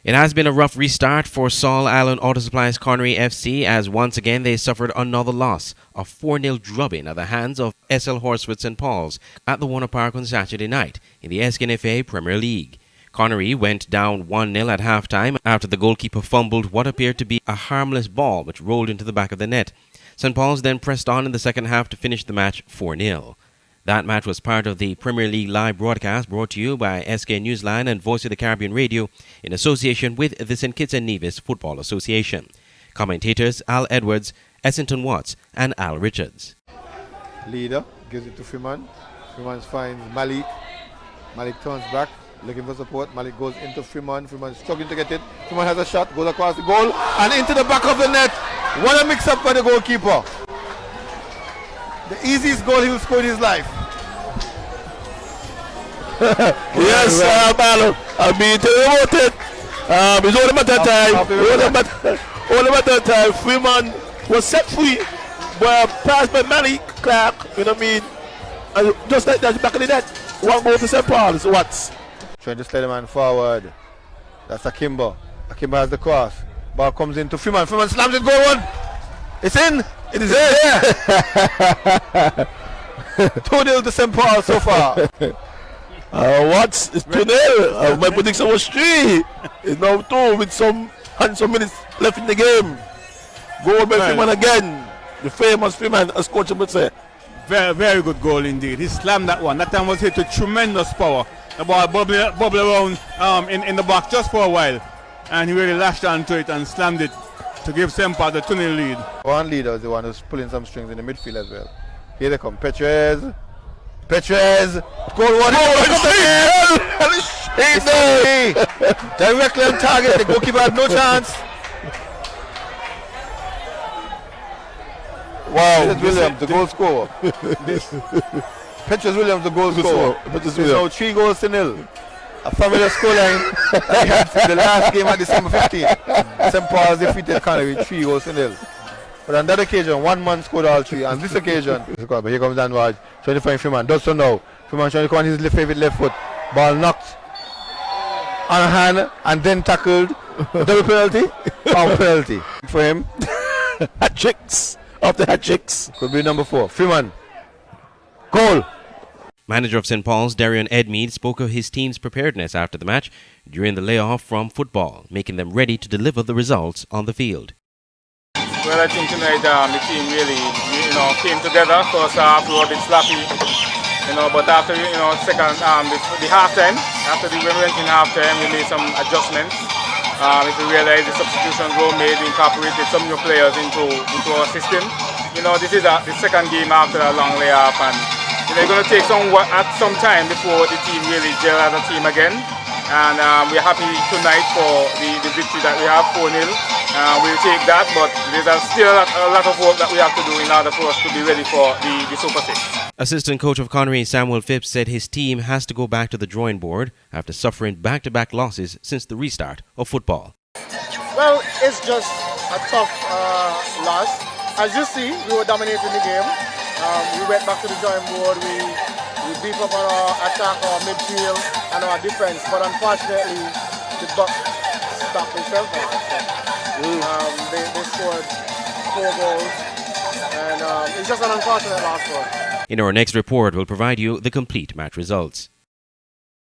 It has been a rough restart for Saul Island Auto Supply's Conaree FC as once again they suffered another loss, a 4-0 drubbing at the hands of SL Horswood St. Paul's at the Warner Park on Saturday night in the SKNFA Premier League. Conaree went down 1-0 at halftime after the goalkeeper fumbled what appeared to be a harmless ball which rolled into the back of the net. St. Paul's then pressed on in the second half to finish the match 4-0. That match was part of the Premier League live broadcast brought to you by SK Newsline and Voice of the Caribbean Radio in association with the St. Kitts and Nevis Football Association. Commentators Al Edwards, Essington Watts and Al Richards. Leader gives it to Freeman. Freeman finds Malik. Malik turns back, looking for support. Malik goes into Freeman. Freeman struggling to get it. Freeman has a shot, goes across the goal and into the back of the net. What a mix-up by the goalkeeper. The easiest goal he will score in his life. Yes, Malo. I'll be telling you about it. It's only a matter of time. Only a matter of time. Freeman was set free, but passed by Malik Clark. You know what I mean? And just like that, back of the net. One goal to St. Paul's. What? Trying to slide the man forward. That's Akimbo. Akimbo has the cross. Ball comes into Freeman. Freeman slams it, goal one. It's in. It is there. 2-0 to St. Paul so far. It's 2-0. My prediction was 3. It's now 2 with some minutes left in the game. Goal by Freeman again. The famous Freeman, as coach would say. Very, very good goal indeed. He slammed that one. That time was hit with tremendous power. The ball bubble around in the box just for a while. And he really lashed onto it and slammed it to give St. Paul the 2-0 lead. One leader is the one who's pulling some strings in the midfield as well. Here they come. Petrez. Goal one. Directly on target. The goalkeeper had no chance. Wow. Petrez Williams, the goal scorer. Petrez Williams, the goal scorer. It's now 3 goals to 0. A familiar scoreline. The last game at December 15th. St. Paul's defeated Conaree 3 goals to 0. But on that occasion, one man scored all 3. On this occasion, but here comes Danwaj trying to find Freeman. Does so now. Freeman trying to come on his favorite left foot. Ball knocked on a hand and then tackled. Double penalty? Penalty for him. Hat tricks. After hat tricks. Could be number 4. Freeman. Goal. Manager of St. Paul's, Darian Edmead, spoke of his team's preparedness after the match during the layoff from football, making them ready to deliver the results on the field. Well, I think tonight the team really, came together. First half, we were a bit sloppy, but after, second, the halftime, after we went in halftime, we made some adjustments. If we realized the substitutions were made, we incorporated some new players into our system. This is the second game after a long layoff, and it's going to take some time before the team really gel as a team again. And we're happy tonight for the victory that we have 4-0. We'll take that, but there's still a lot of work that we have to do in order for us to be ready for the Super 6. Assistant coach of Conaree, Samuel Phipps, said his team has to go back to the drawing board after suffering back-to-back losses since the restart of football. Well, it's just a tough loss. As you see, we were dominating the game. We went back to the drawing board. We beef up on our attack, our midfield, and our defense. But unfortunately, the Bucks stopped themselves. They scored 4 goals, and it's just an unfortunate loss for us. In our next report, we'll provide you the complete match results.